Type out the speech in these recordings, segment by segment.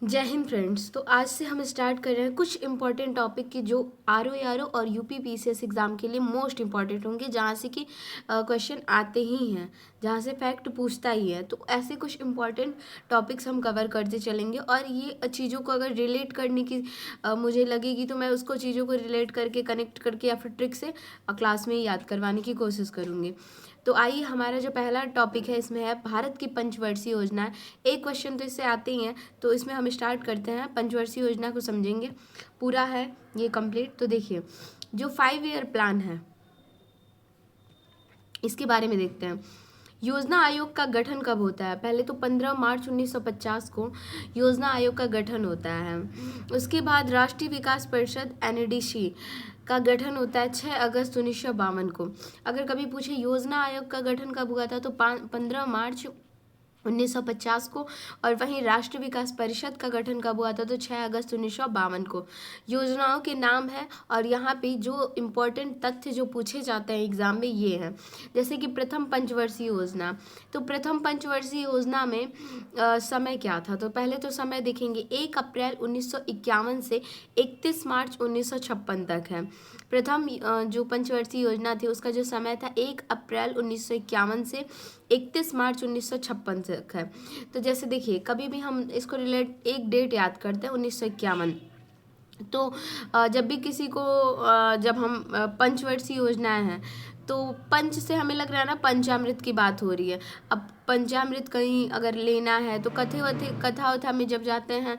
जय हिंद फ्रेंड्स। तो आज से हम स्टार्ट कर रहे हैं कुछ इंपॉर्टेंट टॉपिक की जो आर ओ और यूपी पीसीएस एग्ज़ाम के लिए मोस्ट इंपॉर्टेंट होंगे, जहाँ से कि क्वेश्चन आते ही हैं, जहाँ से फैक्ट पूछता ही है। तो ऐसे कुछ इंपॉर्टेंट टॉपिक्स हम कवर करते चलेंगे और ये चीज़ों को अगर रिलेट करने की मुझे लगेगी तो मैं उसको चीज़ों को रिलेट करके कनेक्ट करके या फिर ट्रिक से क्लास में याद करवाने की कोशिश करूँगी। तो आइए, हमारा जो पहला टॉपिक है इसमें है भारत की पंचवर्षीय योजना। एक क्वेश्चन तो इससे आते ही हैं, तो इसमें हम स्टार्ट करते हैं। पंचवर्षीय योजना को समझेंगे, पूरा है ये कंप्लीट। तो देखिए, जो 5 ईयर प्लान है इसके बारे में देखते हैं। योजना आयोग का गठन कब होता है? पहले तो 15 मार्च 1950 को योजना आयोग का गठन होता है। उसके बाद राष्ट्रीय विकास परिषद NADC का गठन होता है 6 अगस्त 1952 को। अगर कभी पूछे योजना आयोग का गठन कब हुआ था, तो 15 मार्च 1950 को। और वहीं राष्ट्रीय विकास परिषद का गठन कब हुआ था, तो 6 अगस्त 1952 को। योजनाओं के नाम है और यहाँ पे जो इम्पोर्टेंट तथ्य जो पूछे जाते हैं एग्जाम में ये हैं, जैसे कि प्रथम पंचवर्षीय योजना। तो प्रथम पंचवर्षीय योजना में समय क्या था? तो पहले तो समय देखेंगे, 1 अप्रैल 1951 से 31 मार्च 1956 तक है। प्रथम जो पंचवर्षीय योजना थी उसका जो समय था 1 अप्रैल 1951 से 31 मार्च 1956 तक है। तो जैसे देखिए, कभी भी हम इसको रिलेट एक डेट याद करते हैं 1951। तो जब भी किसी को जब हम पंचवर्षीय योजनाएं हैं, तो पंच से हमें लग रहा है ना पंचामृत की बात हो रही है। अब पंचामृत कहीं अगर लेना है तो कथा वथा में जब जाते हैं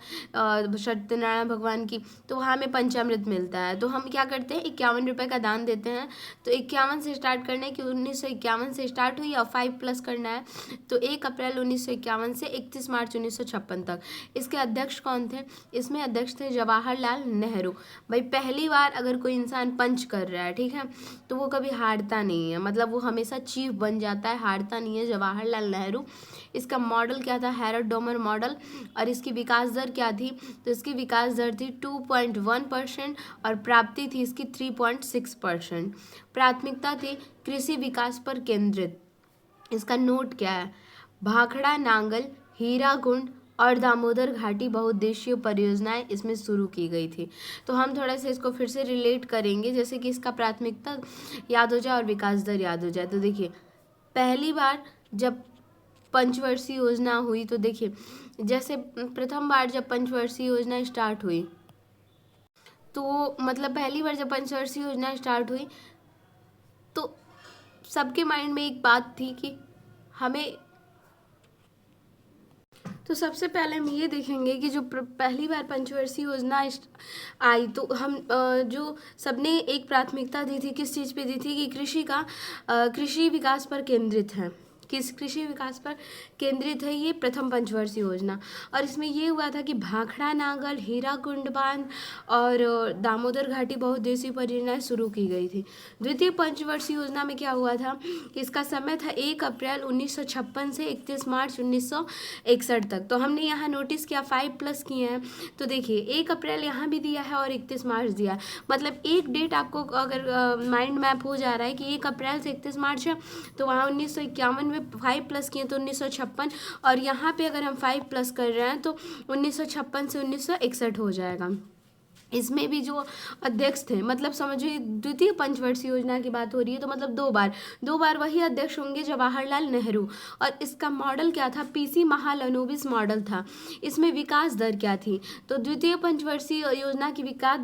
सत्यनारायण भगवान की, तो वहाँ हमें पंचामृत मिलता है। तो हम क्या करते हैं, 51 रुपये का दान देते हैं। तो 51 से स्टार्ट करना है कि 1951 से स्टार्ट हुई और 5 प्लस करना है। तो 1 अप्रैल 1951 से 31 मार्च 1956 तक। इसके अध्यक्ष कौन थे? इसमें अध्यक्ष थे जवाहरलाल नेहरू। भाई, पहली बार अगर कोई इंसान पंच कर रहा है, ठीक है, तो वो कभी हारता नहीं है, मतलब वो हमेशा चीफ बन जाता है, हारता नहीं है। जवाहरलाल नेहरू। इसका मॉडल क्या था? Harrod Domar model. और इसकी विकास दर क्या थी? तो इसकी विकास दर थी 2.1% और प्राप्ति थी इसकी 3.6%। प्राथमिकता थी कृषि विकास पर केंद्रित। इसका नोट क्या है? भाखड़ा नांगल, हीराकुंड और दामोदर घाटी बहुउद्देशीय परियोजनाएं इसमें शुरू की गई थी। तो हम थोड़ा सा इसको फिर से रिलेट करेंगे, जैसे कि इसका प्राथमिकता याद हो जाए और विकास दर याद हो जाए। तो देखिए, पहली बार जब पंचवर्षीय योजना हुई, तो देखिए, जैसे प्रथम बार जब पंचवर्षीय योजना स्टार्ट हुई, तो मतलब पहली बार जब पंचवर्षीय योजना स्टार्ट हुई तो सबके माइंड में एक बात थी कि हमें, तो सबसे पहले हम ये देखेंगे कि जो पहली बार पंचवर्षीय योजना आई, तो हम जो सबने एक प्राथमिकता दी थी, किस चीज़ पे दी थी कि कृषि विकास पर केंद्रित है। किस कृषि विकास पर केंद्रित है ये प्रथम पंचवर्षीय योजना। और इसमें ये हुआ था कि भाखड़ा नांगल, हीराकुंड बांध और दामोदर घाटी बहुउद्देशीय परियोजनाएं शुरू की गई थी। द्वितीय पंचवर्षीय योजना में क्या हुआ था कि इसका समय था 1 अप्रैल 1956 से 31 मार्च 1961 तक। तो हमने यहाँ नोटिस किया 5 प्लस किए हैं। तो देखिए, 1 अप्रैल यहाँ भी दिया है और 31 मार्च दिया है, मतलब एक डेट आपको अगर माइंड मैप हो जा रहा है कि 1 अप्रैल से 31 मार्च है, तो वहाँ 1951 में 5 प्लस किए तो 1956, और यहाँ पे अगर हम 5 प्लस कर रहे हैं तो 1956 से 1961 हो जाएगा। इसमें भी जो अध्यक्ष थे, मतलब समझिए द्वितीय पंचवर्षीय योजना की बात हो रही है, तो मतलब दो बार वही अध्यक्ष होंगे, जवाहरलाल नेहरू। और इसका मॉडल क्या था? PC महालनोबिस मॉडल था। इसमें विकास दर क्या थी? तो द्वितीय पंचवर्षीय योजना की विकास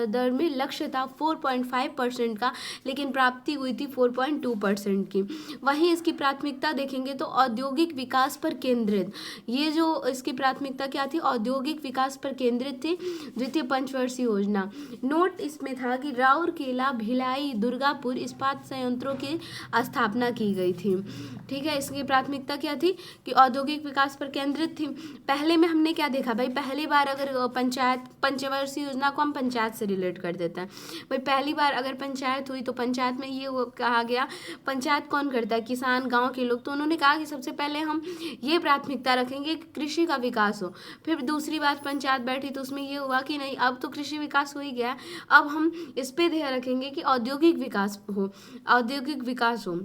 दर में लक्ष्य था 4.5% का, लेकिन प्राप्ति हुई थी 4.2% की। वहीं इसकी प्राथमिकता देखेंगे तो औद्योगिक विकास पर केंद्रित, ये जो इसकी प्राथमिकता क्या थी? औद्योगिक विकास पर केंद्रित थी द्वितीय पंचवर्षीय योजना। नोट इसमें था कि राउरकेला, भिलाई, दुर्गापुर इस्पात संयंत्रों की स्थापना की गई थी। ठीक है, इसकी प्राथमिकता क्या थी कि औद्योगिक विकास पर केंद्रित थी। पहले में हमने क्या देखा भाई, पहली बार अगर पंचवर्षीय योजना को हम पंचायत से रिलेट कर देते हैं। भाई, पहली बार अगर पंचायत हुई तो पंचायत में ये कहा गया, पंचायत कौन करता है? किसान, गाँव के लोग। तो उन्होंने कहा कि सबसे पहले हम ये प्राथमिकता रखेंगे कि कृषि का विकास हो। फिर दूसरी बार पंचायत बैठी तो उसमें ये हुआ कि नहीं, अब तो कृषि विकास हो ही गया, अब हम इस पे ध्यान रखेंगे कि औद्योगिक विकास हो।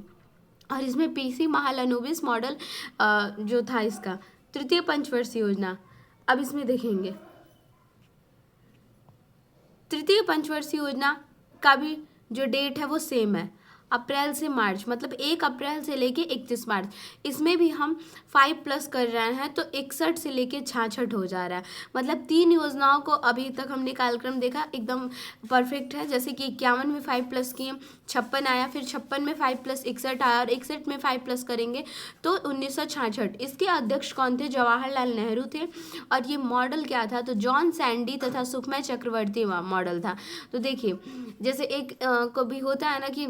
और इसमें PC महालनोबिस मॉडल जो था इसका। तृतीय पंचवर्षीय योजना, अब इसमें देखेंगे तृतीय पंचवर्षीय योजना का भी जो डेट है वो सेम है, अप्रैल से मार्च, मतलब 1 अप्रैल से लेके 31 मार्च। इसमें भी हम 5 प्लस कर रहे हैं तो 61 से लेके 66 हो जा रहा है। मतलब 3 योजनाओं को अभी तक हमने कालक्रम देखा एकदम परफेक्ट है। जैसे कि 51 में 5 प्लस किए, 56 आया, फिर 56 में 5 प्लस 61 आया, और 61 में 5 प्लस करेंगे तो 1966। इसके अध्यक्ष कौन थे? जवाहरलाल नेहरू थे। और ये मॉडल क्या था? तो जॉन सैंडी तथा सुखमय चक्रवर्ती मॉडल था। तो देखिए जैसे एक को भी होता है ना कि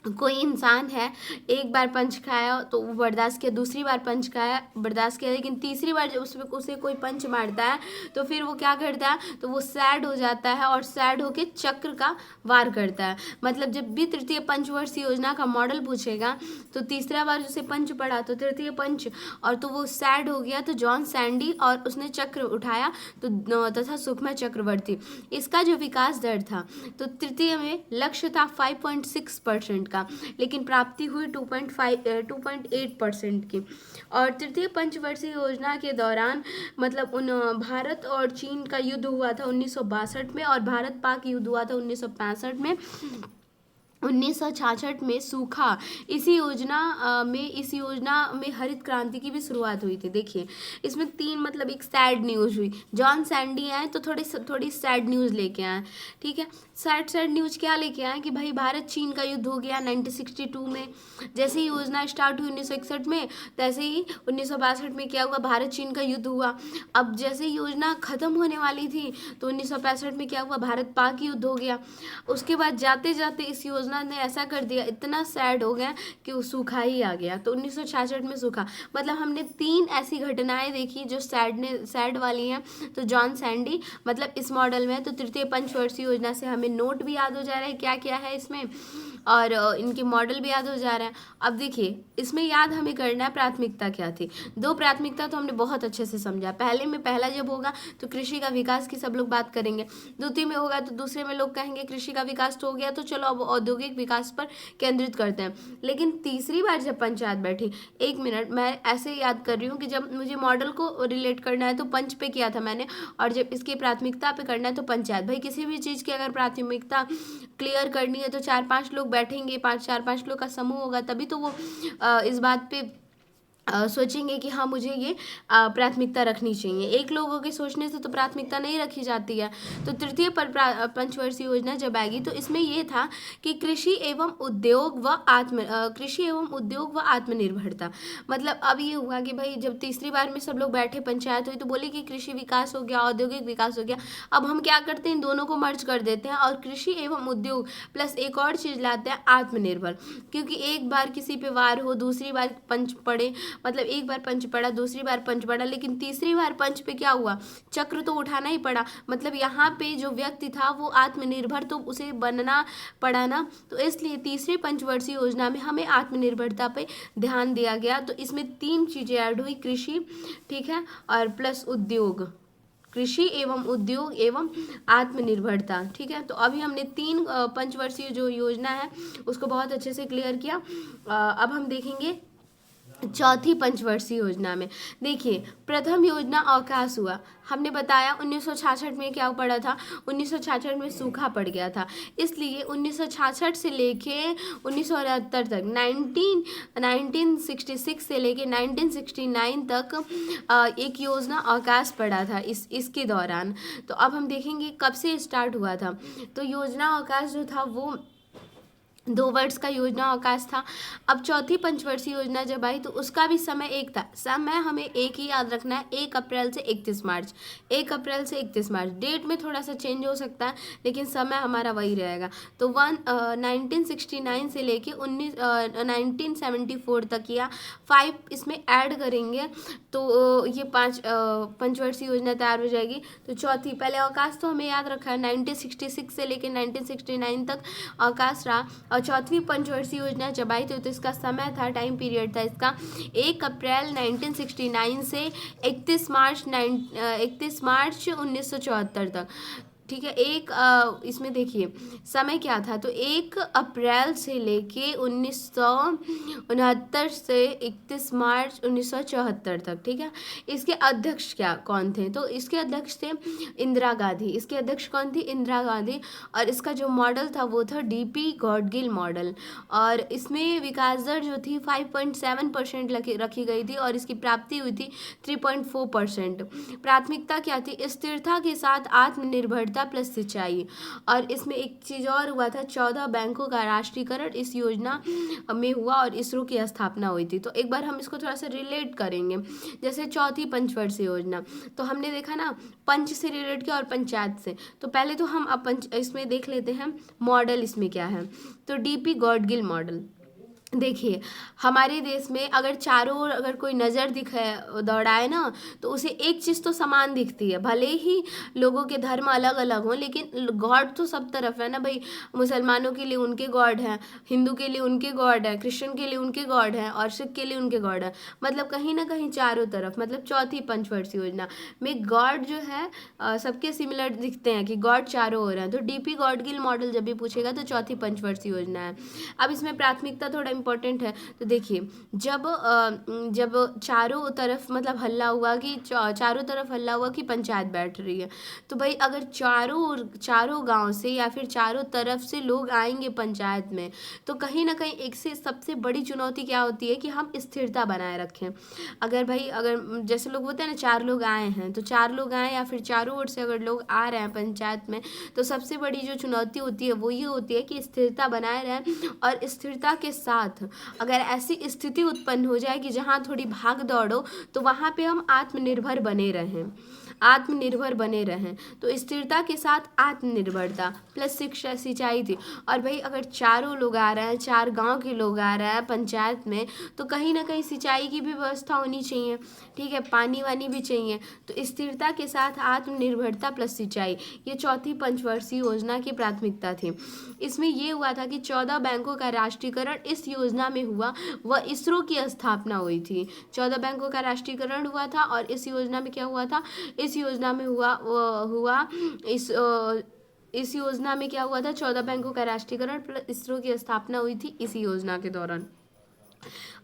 कोई इंसान है, एक बार पंच खाया तो वो बर्दाश्त किया, दूसरी बार पंच खाया बर्दाश्त किया, लेकिन तीसरी बार जब उसमें उसे कोई पंच मारता है तो फिर वो क्या करता है? तो वो सैड हो जाता है और सैड होके चक्र का वार करता है। मतलब जब भी तृतीय पंचवर्षीय योजना का मॉडल पूछेगा तो तीसरा बार उसे पंच पड़ा तो तृतीय पंच, और तो वो सैड हो गया तो जॉन सैंडी, और उसने चक्र उठाया तो तथा सुखमय चक्रवर्ती। इसका जो विकास दर था तो तृतीय में लक्ष्य था 5.6% का, लेकिन प्राप्ति हुई 2.8% की। और तृतीय पंचवर्षीय योजना के दौरान मतलब भारत और चीन का युद्ध हुआ था 1962 में, और भारत पाक युद्ध हुआ था 1965 में। 1966 में सूखा, इस योजना में हरित क्रांति की भी शुरुआत हुई थी। देखिए इसमें 3 मतलब एक सैड न्यूज़ हुई, जॉन सैंडी आए तो थोड़ी सैड न्यूज़ लेके आए, ठीक है। सैड न्यूज़ क्या लेके आए कि भाई भारत चीन का युद्ध हो गया 1962 में। जैसे ही योजना स्टार्ट हुई 1961 में, तैसे ही 1962 में क्या हुआ? भारत चीन का युद्ध हुआ। अब जैसे योजना ख़त्म होने वाली थी तो 1965 में क्या हुआ? भारत पाक युद्ध हो गया। उसके बाद जाते जाते इस योजना ने ऐसा कर दिया, इतना सैड हो गया कि वो सूखा ही आ गया। तो 1966 में सूखा, मतलब हमने 3 ऐसी घटनाएं देखी जो सैड वाली हैं। तो जॉन सैंडी मतलब इस मॉडल में, तो तृतीय पंचवर्षीय योजना से हमें नोट भी याद हो जा रहा है क्या क्या है इसमें, और इनके मॉडल भी याद हो जा रहा है। अब देखिए इसमें याद हमें करना है प्राथमिकता क्या थी। 2 प्राथमिकता तो हमने बहुत अच्छे से समझा। पहला जब होगा तो कृषि का विकास की सब लोग बात करेंगे, द्वितीय में होगा तो दूसरे में लोग कहेंगे कृषि का विकास तो हो गया तो चलो अब औद्योगिक विकास पर केंद्रित करते हैं। लेकिन तीसरी बार जब पंचायत बैठी, 1 मिनट मैं ऐसे याद कर रही हूँ कि जब मुझे मॉडल को रिलेट करना है तो पंच पे किया था मैंने, और जब इसकी प्राथमिकता पे करना है तो पंचायत। भाई किसी भी चीज़ की अगर प्राथमिकता क्लियर करनी है तो 4-5 लोग बैठेंगे, 4-5 लोग का समूह होगा, तभी तो वो इस बात पे सोचेंगे कि हाँ मुझे ये प्राथमिकता रखनी चाहिए। एक लोगों के सोचने से तो प्राथमिकता नहीं रखी जाती है। तो तृतीय पंचवर्षीय योजना जब आएगी तो इसमें ये था कि कृषि एवं उद्योग व आत्मनिर्भरता। मतलब अब ये हुआ कि भाई जब तीसरी बार में सब लोग बैठे, पंचायत हुई, तो बोले कि कृषि विकास हो गया, औद्योगिक विकास हो गया। अब हम क्या करते हैं, इन दोनों को मर्ज कर देते हैं और कृषि एवं उद्योग प्लस एक और चीज़ लाते हैं, आत्मनिर्भर। क्योंकि एक बार किसी पे वार हो, दूसरी बार पंच पड़े, मतलब एक बार पंच पड़ा, दूसरी बार पंच पड़ा, लेकिन तीसरी बार पंच पे क्या हुआ? चक्र तो उठाना ही पड़ा। मतलब यहाँ पे जो व्यक्ति था वो आत्मनिर्भर तो उसे बनना पड़ा ना। तो इसलिए तीसरे पंचवर्षीय योजना में हमें आत्मनिर्भरता पे ध्यान दिया गया। तो इसमें 3 चीज़ें ऐड हुई, कृषि, ठीक है, और प्लस उद्योग, कृषि एवं उद्योग एवं आत्मनिर्भरता, ठीक है। तो अभी हमने 3 पंचवर्षीय जो योजना है उसको बहुत अच्छे से क्लियर किया। अब हम देखेंगे चौथी पंचवर्षीय योजना में। देखिए प्रथम योजना अवकाश हुआ, हमने बताया 1966 में क्या पड़ा था, 1966 में सूखा पड़ गया था। इसलिए 1966 से लेके 1969 तक 1966 से लेके 1969 तक एक योजना अवकाश पड़ा था इसके दौरान। तो अब हम देखेंगे कब से स्टार्ट हुआ था। तो योजना अवकाश जो था वो 2 वर्ष का योजना अवकाश था। अब चौथी पंचवर्षीय योजना जब आई तो उसका भी समय एक था। समय हमें एक ही याद रखना है, 1 अप्रैल से 31 मार्च। 1 अप्रैल से 31 मार्च, डेट में थोड़ा सा चेंज हो सकता है लेकिन समय हमारा वही रहेगा। तो 1969 से लेके 1974 तक या 5 इसमें ऐड करेंगे तो ये 5 पंचवर्षीय योजना तैयार हो जाएगी। तो चौथी, पहले अवकाश तो हमें याद रखा है 1966 से लेकर 1969 तक अवकाश रहा। और चौथी पंचवर्षीय योजना जब आई तो इसका समय था, टाइम पीरियड था इसका 1 अप्रैल 1969 से 31 मार्च 1974 तक। ठीक है। इसमें देखिए समय क्या था, तो 1 अप्रैल से लेके 1969 से 31 मार्च 1974 तक, ठीक है। इसके अध्यक्ष क्या कौन थे, तो इसके अध्यक्ष थे इंदिरा गांधी। इसके अध्यक्ष कौन थी, इंदिरा गांधी। और इसका जो मॉडल था वो था डीपी गॉडगिल मॉडल। और इसमें विकास दर जो थी 5.7% रखी गई थी और इसकी प्राप्ति हुई थी 3.4%। प्राथमिकता क्या थी, स्थिरता के साथ आत्मनिर्भरता प्लस सिंचाई। और इसमें एक चीज़ और हुआ था, 14 बैंकों का राष्ट्रीयकरण इस योजना में हुआ और इसरो की स्थापना हुई थी। तो एक बार हम इसको थोड़ा सा रिलेट करेंगे। जैसे चौथी पंचवर्षीय योजना, तो हमने देखा ना पंच से रिलेट किया और पंचायत से। तो पहले तो हम अब पंच इसमें देख लेते हैं मॉडल इसमें क्या है। तो डीपी गॉडगिल मॉडल, देखिए हमारे देश में अगर चारों ओर अगर कोई नज़र दिखाए दौड़ाए ना, तो उसे एक चीज़ तो समान दिखती है। भले ही लोगों के धर्म अलग अलग हों, लेकिन गॉड तो सब तरफ है ना भाई। मुसलमानों के लिए उनके गॉड हैं, हिंदू के लिए उनके गॉड है, क्रिश्चियन के लिए उनके गॉड हैं और सिख के लिए उनके गॉड है। मतलब कहीं ना कहीं चारों तरफ, मतलब चौथी पंचवर्षीय योजना में गॉड जो है सबके सिमिलर दिखते हैं कि गॉड चारों ओर हैं। तो डीपी गॉडगिल मॉडल जब भी पूछेगा तो चौथी पंचवर्षीय योजना है। अब इसमें प्राथमिकता थोड़ा इम्पोर्टेंट है। तो देखिए जब चारों तरफ मतलब हल्ला हुआ कि चारों तरफ हल्ला हुआ कि पंचायत बैठ रही है, तो भाई अगर चारों गांव से या फिर चारों तरफ से लोग आएंगे पंचायत में, तो कहीं ना कहीं एक से सबसे बड़ी चुनौती क्या होती है कि हम स्थिरता बनाए रखें। अगर जैसे लोग बोलते हैं ना 4 लोग आए हैं, तो 4 लोग आए या फिर चारों ओर से अगर लोग आ रहे हैं पंचायत में, तो सबसे बड़ी जो चुनौती होती है वो ये होती है कि स्थिरता बनाए रहें। और स्थिरता के साथ अगर ऐसी स्थिति उत्पन्न हो जाए कि जहाँ थोड़ी भाग दौड़ हो, तो वहाँ पे हम आत्मनिर्भर बने रहें। तो स्थिरता के साथ आत्मनिर्भरता प्लस शिक्षा सिंचाई थी। और भाई अगर चारों लोग आ रहे हैं, 4 गांव के लोग आ रहे हैं पंचायत में, तो कहीं ना कहीं सिंचाई की भी व्यवस्था होनी चाहिए, ठीक है, पानी वानी भी चाहिए। तो स्थिरता के साथ आत्मनिर्भरता प्लस सिंचाई, ये चौथी पंचवर्षीय योजना की प्राथमिकता थी। इसमें ये हुआ था कि 14 बैंकों का राष्ट्रीयकरण इस योजना में हुआ व इसरो की स्थापना हुई थी। 14 बैंकों का राष्ट्रीयकरण हुआ था और इस योजना में क्या हुआ था, इस योजना में इस योजना में क्या हुआ था, 14 बैंकों का राष्ट्रीयकरण प्लस इसरो की स्थापना हुई थी इसी योजना के दौरान।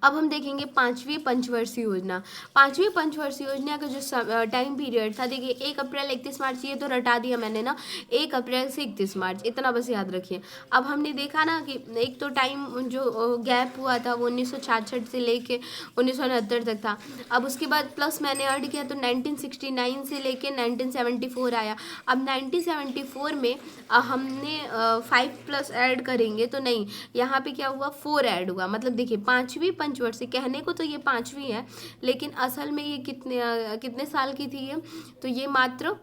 अब हम देखेंगे पांचवी पंचवर्षीय योजना। पांचवी पंचवर्षीय योजना का जो टाइम पीरियड था, देखिए 1 अप्रैल 31 मार्च, ये तो रटा दिया मैंने ना, 1 अप्रैल से 31 मार्च, इतना बस याद रखिए। अब हमने देखा ना कि एक तो टाइम जो गैप हुआ था वो 1966 से लेके 1969 तक था। अब उसके बाद प्लस मैंने ऐड किया तो 1969 से लेके 1974 आया। अब 1974 में हमने 5 प्लस ऐड करेंगे तो नहीं, यहाँ पे क्या हुआ 4 ऐड हुआ। मतलब देखिए पांचवी पंचवर्षीय, कहने को तो ये पांचवी है, लेकिन असल में ये कितने साल की थी ये, तो ये मात्र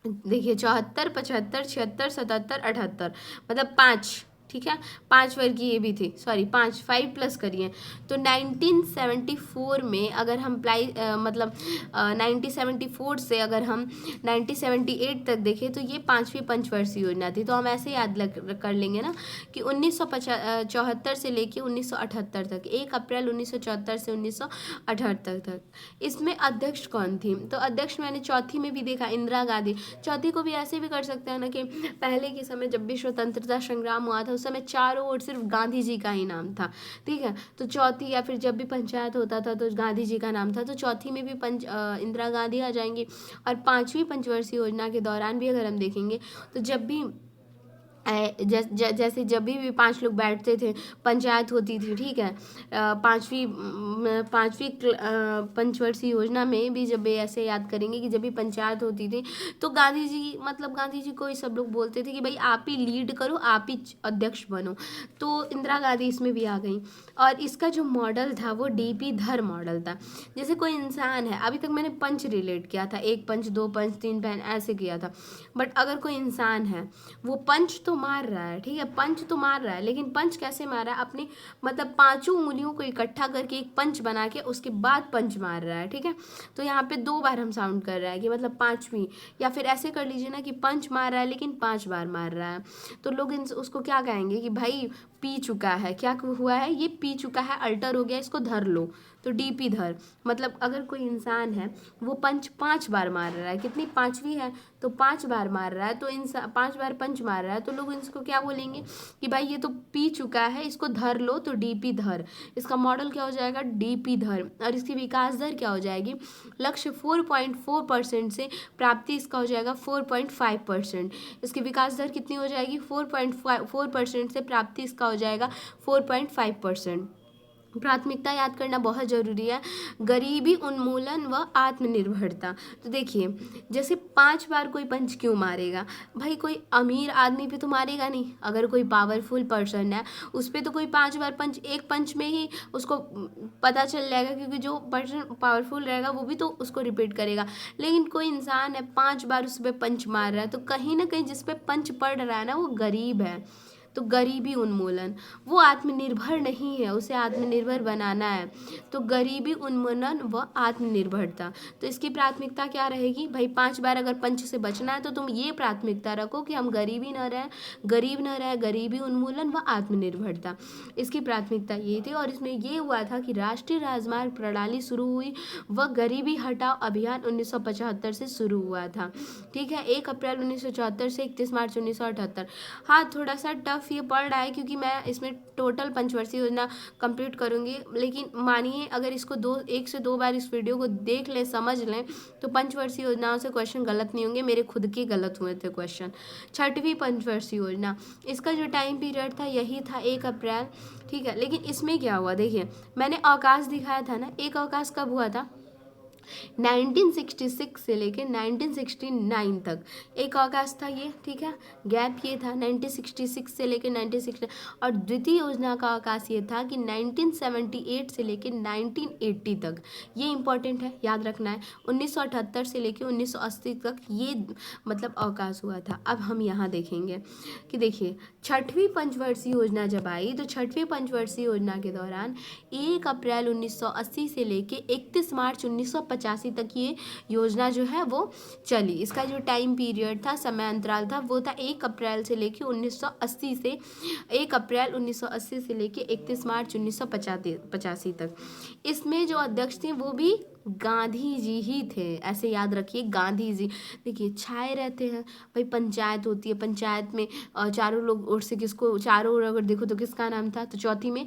देखिए 74, 75, 76, 77, 78, मतलब 5, ठीक है, 5 वर्ग की ये भी थी, सॉरी 5 प्लस करिए। तो 1974 में अगर हम 1974 से अगर हम 1978 तक देखें तो ये पांचवी पंचवर्षीय योजना थी। तो हम ऐसे याद कर लेंगे ना कि 1974 से लेके 1978 तक, 1 अप्रैल 1974 से 1978 तक। इसमें अध्यक्ष कौन थी, तो अध्यक्ष मैंने चौथी में भी देखा इंदिरा गांधी। चौथी को भी ऐसे भी कर सकते हैं ना कि पहले के समय जब भी स्वतंत्रता संग्राम हुआ था उस समय चारों ओर सिर्फ गांधी जी का ही नाम था, ठीक है। तो चौथी या फिर जब भी पंचायत होता था तो गांधी जी का नाम था, तो चौथी में भी इंदिरा गांधी आ जाएंगी। और पांचवी पंचवर्षीय योजना के दौरान भी अगर हम देखेंगे तो जब भी जैसे जब भी 5 लोग बैठते थे पंचायत होती थी, ठीक है। पांचवी पंचवर्षीय योजना में भी जब भी ऐसे याद करेंगे कि जब भी पंचायत होती थी तो गांधी जी को ही सब लोग बोलते थे कि भाई आप ही लीड करो, आप ही अध्यक्ष बनो। तो इंदिरा गांधी इसमें भी आ गई। और इसका जो मॉडल था वो डीपी धर मॉडल था। जैसे कोई इंसान है, अभी तक मैंने पंच रिलेट किया था, 1 पंच, 2 पंच, 3 पैन ऐसे किया था। बट अगर कोई इंसान है वो पंच तो मार रहा है, ठीक है, पंच तो मार रहा है, लेकिन पंच कैसे मार रहा है, अपनी मतलब 5 उंगलियों को इकट्ठा करके एक पंच बना के उसके बाद पंच मार रहा है, ठीक है। तो यहाँ पे 2 बार हम साउंड कर रहा है कि मतलब 5वीं, या फिर ऐसे कर लीजिए ना कि पंच मार रहा है लेकिन 5 बार मार रहा है। तो लोग उसको क्या कहेंगे कि भाई पी चुका है, क्या हुआ है, ये पी चुका है, अल्टर हो गया, इसको धर लो, तो डीपी धर। मतलब अगर कोई इंसान है वो पंच 5 बार मार रहा है, कितनी, 5वीं है, तो 5 बार मार रहा है, तो इंसान 5 बार पंच मार रहा है, तो लोग इसको क्या बोलेंगे कि भाई ये तो पी चुका है, इसको धर लो, तो डीपी धर। इसका मॉडल क्या हो जाएगा, डीपी धर। और इसकी विकास दर क्या हो जाएगी, लक्ष्य 4.4% से प्राप्ति इसका हो जाएगा 4.5%। इसकी विकास दर कितनी हो जाएगी, 4.4% से प्राप्ति इसका हो जाएगा 4.5%। प्राथमिकता याद करना बहुत ज़रूरी है, गरीबी उन्मूलन व आत्मनिर्भरता। तो देखिए, जैसे 5 बार कोई पंच क्यों मारेगा, भाई कोई अमीर आदमी पे तो मारेगा नहीं, अगर कोई पावरफुल पर्सन है उस पर तो कोई 5 बार पंच, एक पंच में ही उसको पता चल जाएगा, क्योंकि जो पर्सन पावरफुल रहेगा वो भी तो उसको रिपीट करेगा। लेकिन कोई इंसान है 5 बार उस पर पंच मार रहा है, तो कहीं ना कहीं जिस पे पंच पड़ रहा है ना वो गरीब है। तो गरीबी उन्मूलन, वो आत्मनिर्भर नहीं है, उसे आत्मनिर्भर बनाना है। तो गरीबी उन्मूलन व आत्मनिर्भरता, तो इसकी प्राथमिकता क्या रहेगी, भाई 5 बार अगर पंच से बचना है तो तुम ये प्राथमिकता रखो कि हम गरीबी न रहे, गरीब न रहे, गरीबी उन्मूलन व आत्मनिर्भरता, इसकी प्राथमिकता ये थी। और इसमें ये हुआ था कि राष्ट्रीय राजमार्ग प्रणाली शुरू हुई व गरीबी हटाओ अभियान 1975 से शुरू हुआ था। ठीक है, 1 अप्रैल 1974 से 31 मार्च 1978। हाँ, थोड़ा सा टफ ये पड़ रहा है क्योंकि मैं इसमें टोटल पंचवर्षीय योजना कंप्लीट करूँगी, लेकिन मानिए अगर इसको 1 से 2 बार इस वीडियो को देख लें, समझ लें, तो पंचवर्षीय योजनाओं से क्वेश्चन गलत नहीं होंगे, मेरे खुद के गलत हुए थे क्वेश्चन। 6वीं पंचवर्षीय योजना, इसका जो टाइम पीरियड था यही था 1 अप्रैल। ठीक है, लेकिन इसमें क्या हुआ, देखिए मैंने अवकाश दिखाया था ना, एक अवकाश कब हुआ था, 1966 से लेके 1969 तक एक अवकाश था ये। ठीक है, गैप ये था 1966 से लेके 1960। और द्वितीय योजना का अवकाश ये था कि 1978 से लेके 1980 तक, ये इंपॉर्टेंट है, याद रखना है। 1978 से लेके 1980 तक ये मतलब अवकाश हुआ था। अब हम यहाँ देखेंगे कि देखिए 6वीं पंचवर्षीय योजना जब आई, तो 6वीं पंचवर्षीय योजना के दौरान 1 अप्रैल 1980 से लेके 31 मार्च 1985 तक ये योजना जो है वो चली। इसका जो टाइम पीरियड था, समय अंतराल था, वो था 1 अप्रैल से लेके 1980 से 1 अप्रैल 1980 से लेके 31 मार्च 1985 तक। इसमें जो अध्यक्ष थे वो भी गांधी जी ही थे, ऐसे याद रखिए, गांधी जी। देखिए छाए रहते हैं, भाई पंचायत होती है, पंचायत में चारों लोग ओर से किसको, चारों ओर अगर देखो तो किसका नाम था, तो चौथी में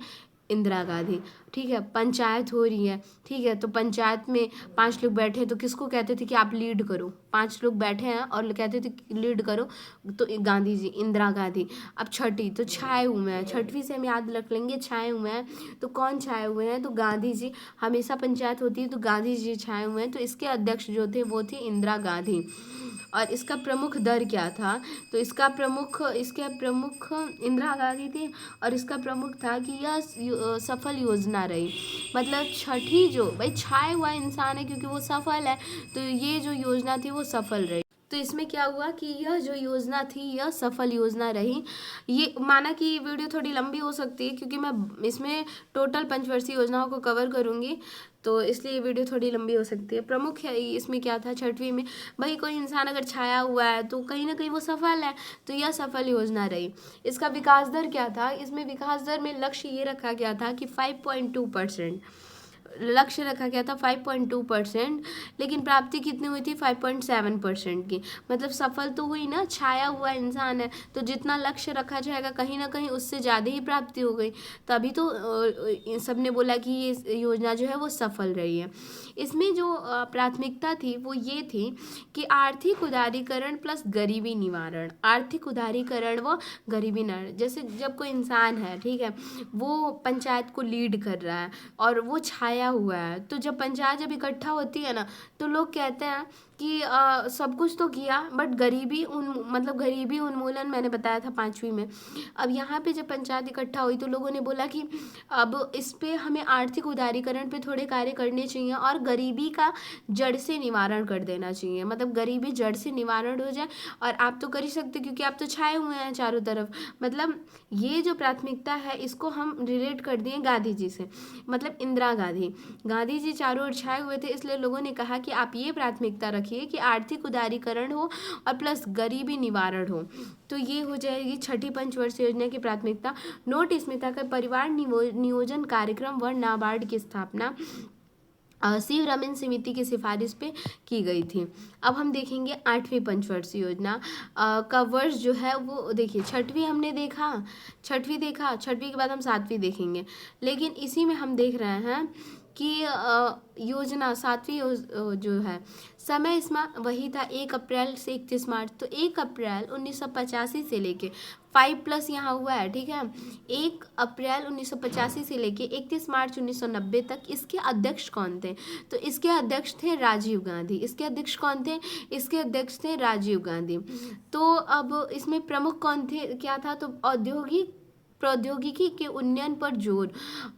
इंदिरा गांधी। ठीक है, पंचायत हो रही है, ठीक है, तो पंचायत में 5 लोग बैठे तो किसको कहते थे कि आप लीड करो, 5 लोग बैठे हैं और कहते थे लीड करो, तो गांधी जी, इंदिरा गांधी। अब 6ठी, तो छाए हुए हैं, 6वीं से हम याद रख लेंगे, छाए हुए हैं, तो कौन छाए हुए हैं, तो गांधी जी। हमेशा पंचायत होती है तो गांधी जी छाए हुए हैं, तो इसके अध्यक्ष जो थे वो थे इंदिरा गांधी। और इसका प्रमुख दर क्या था, तो इसके प्रमुख इंदिरा गांधी थे, और इसका प्रमुख था कि यह सफल योजना रही। मतलब 6ठी जो भाई छाया हुआ इंसान है क्योंकि वो सफल है, तो ये जो योजना थी वो सफल रही। तो इसमें क्या हुआ कि यह जो योजना थी यह सफल योजना रही। ये माना कि वीडियो थोड़ी लंबी हो सकती है क्योंकि मैं इसमें टोटल पंचवर्षीय योजनाओं को कवर करूँगी, तो इसलिए ये वीडियो थोड़ी लंबी हो सकती है। प्रमुख है इसमें क्या था 6वीं में, भाई कोई इंसान अगर छाया हुआ है तो कहीं ना कहीं वो सफल है, तो यह सफल योजना रही। इसका विकास दर क्या था, इसमें विकास दर में लक्ष्य ये रखा गया था कि 5.2%, लक्ष्य रखा गया था 5.2%, लेकिन प्राप्ति कितनी हुई थी 5.7% की। मतलब सफल तो हुई ना, छाया हुआ इंसान है तो जितना लक्ष्य रखा जाएगा कहीं ना कहीं उससे ज़्यादा ही प्राप्ति हो गई, तभी तो सबने बोला कि ये योजना जो है वो सफल रही है। इसमें जो प्राथमिकता थी वो ये थी कि आर्थिक उदारीकरण प्लस गरीबी निवारण, आर्थिक उदारीकरण व गरीबी निवारण। जैसे जब कोई इंसान है, ठीक है, वो पंचायत को लीड कर रहा है और वो छाया हुआ है, तो जब पंचायत जब इकट्ठा होती है ना, तो लोग कहते हैं कि सब कुछ तो किया बट गरीबी उन्मूलन मैंने बताया था 5वीं में। अब यहाँ पे जब पंचायत इकट्ठा हुई तो लोगों ने बोला कि अब इस पे हमें आर्थिक उदारीकरण पे थोड़े कार्य करने चाहिए और गरीबी का जड़ से निवारण कर देना चाहिए, मतलब गरीबी जड़ से निवारण हो जाए। और आप तो कर ही सकते क्योंकि आप तो छाए हुए हैं चारों तरफ। मतलब ये जो प्राथमिकता है इसको हम रिलेट कर दिए गांधी जी से, मतलब इंदिरा गांधी। गांधी जी चारों ओर छाए हुए थे, इसलिए लोगों ने कहा कि आप ये प्राथमिकता रखिए कि आर्थिक उदारीकरण हो और प्लस गरीबी निवारण हो। तो ये हो जाएगी छठी पंचवर्षीय योजना की प्राथमिकता। नोट स्मिता का परिवार नियोजन कार्यक्रम व नाबार्ड की स्थापना सी रमन समिति की सिफारिश पे की गई थी। अब हम देखेंगे आठवीं पंचवर्षीय योजना का वर्ष जो है वो देखिए, छठवीं हमने देखा, छठवीं के बाद हम सातवीं देखेंगे, लेकिन इसी में हम देख रहे हैं कि योजना सातवीं जो है समय इसमें वही था 1 अप्रैल से 31 मार्च। तो 1 अप्रैल 1985 से लेके 5+ यहाँ हुआ है, ठीक है, 1 अप्रैल 1985 से लेके 31 मार्च 1990 तक इसके अध्यक्ष कौन थे? तो इसके अध्यक्ष थे राजीव गांधी। इसके अध्यक्ष कौन थे? इसके अध्यक्ष थे राजीव गांधी। तो अब इसमें प्रमुख कौन थे, क्या था? तो प्रौद्योगिकी के उन्नयन पर जोर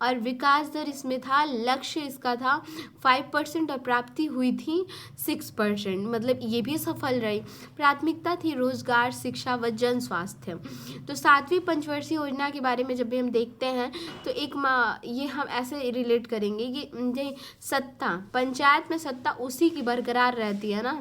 और विकास दर इसमें था, लक्ष्य इसका था 5% और प्राप्ति हुई थी 6%, मतलब ये भी सफल रही। प्राथमिकता थी रोजगार, शिक्षा व जन स्वास्थ्य। तो सातवीं पंचवर्षीय योजना के बारे में जब भी हम देखते हैं तो ये हम ऐसे रिलेट करेंगे कि सत्ता, पंचायत में सत्ता उसी की बरकरार रहती है ना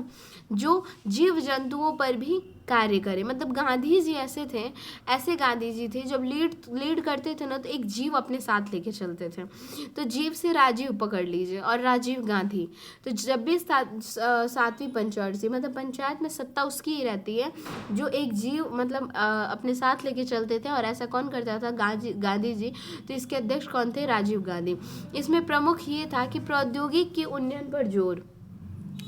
जो जीव जंतुओं पर भी कार्य करे। मतलब गांधी जी ऐसे गांधी जी थे जब लीड करते थे ना तो एक जीव अपने साथ लेके चलते थे। तो जीव से राजीव पकड़ लीजिए और राजीव गांधी। तो जब भी सातवीं पंचवर्षीय मतलब पंचायत में सत्ता उसकी ही रहती है जो एक जीव मतलब अपने साथ लेके चलते थे, और ऐसा कौन करता था? गांधी जी। तो इसके अध्यक्ष कौन थे? राजीव गांधी। इसमें प्रमुख ये था कि प्रौद्योगिकी के उन्नयन पर जोर,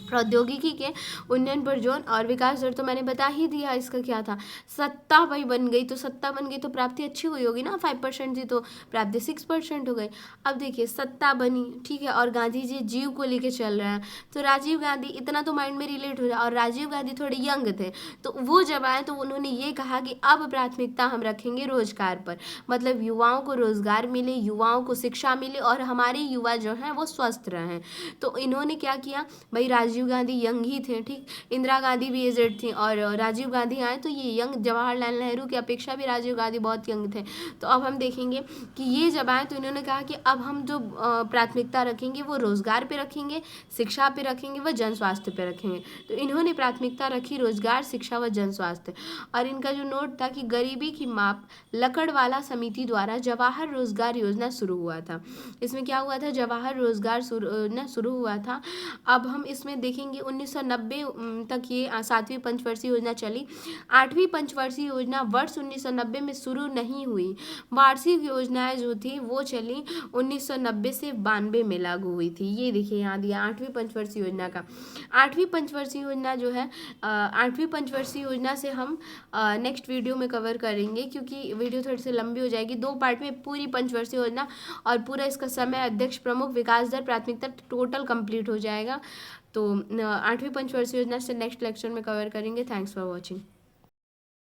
प्रौद्योगिकी के उन्नयन पर जोर और विकास दर तो मैंने बता ही दिया इसका क्या था। सत्ता भाई बन गई, तो सत्ता बन गई तो प्राप्ति अच्छी हुई होगी ना, 5% थी तो प्राप्ति 6% हो गई। अब देखिए सत्ता बनी, ठीक है, और गांधी जी जीव को लेके चल रहे हैं, तो राजीव गांधी इतना तो माइंड में रिलेट हो जाए। और राजीव गांधी थोड़े यंग थे, तो वो जब आए तो उन्होंने ये कहा कि अब प्राथमिकता हम रखेंगे रोजगार पर, मतलब युवाओं को रोजगार मिले, युवाओं को शिक्षा मिले और हमारे युवा जो हैं वो स्वस्थ रहें। तो इन्होंने क्या किया भाई, राजीव गांधी यंग ही थे, ठीक, इंदिरा गांधी भी एजेड थी और राजीव गांधी आए तो ये यंग, जवाहरलाल नेहरू की अपेक्षा भी राजीव गांधी बहुत यंग थे। तो अब हम देखेंगे कि ये जब आए तो इन्होंने कहा कि अब हम जो प्राथमिकता रखेंगे वो रोजगार पे रखेंगे, शिक्षा पे रखेंगे व जन स्वास्थ्य पे रखेंगे। तो इन्होंने प्राथमिकता रखी रोजगार, शिक्षा व जन स्वास्थ्य। और इनका जो नोट था कि गरीबी की माप लकड़वाला समिति द्वारा जवाहर रोजगार योजना शुरू हुआ था। इसमें क्या हुआ था? जवाहर रोजगार शुरू हुआ था। अब हम इसमें देखेंगे 1990 तक ये सातवीं पंचवर्षीय योजना चली। आठवीं पंचवर्षीय योजना वर्ष 1990 में शुरू नहीं हुई। वार्षिक योजनाएं जो थी वो चली 1990 से 92 में लागू हुई थी। ये देखिए यहाँ दिया आठवीं पंचवर्षीय योजना का। आठवीं पंचवर्षीय योजना जो है, आठवीं पंचवर्षीय योजना से हम नेक्स्ट वीडियो में कवर करेंगे, क्योंकि वीडियो थोड़ी सी लंबी हो जाएगी। 2 पार्ट में पूरी पंचवर्षीय योजना और पूरा इसका समय, अध्यक्ष, प्रमुख, विकास दर, प्राथमिकता टोटल कंप्लीट हो जाएगा। तो आठवीं पंचवर्षीय योजना से नेक्स्ट लेक्चर में कवर करेंगे। Thanks for watching.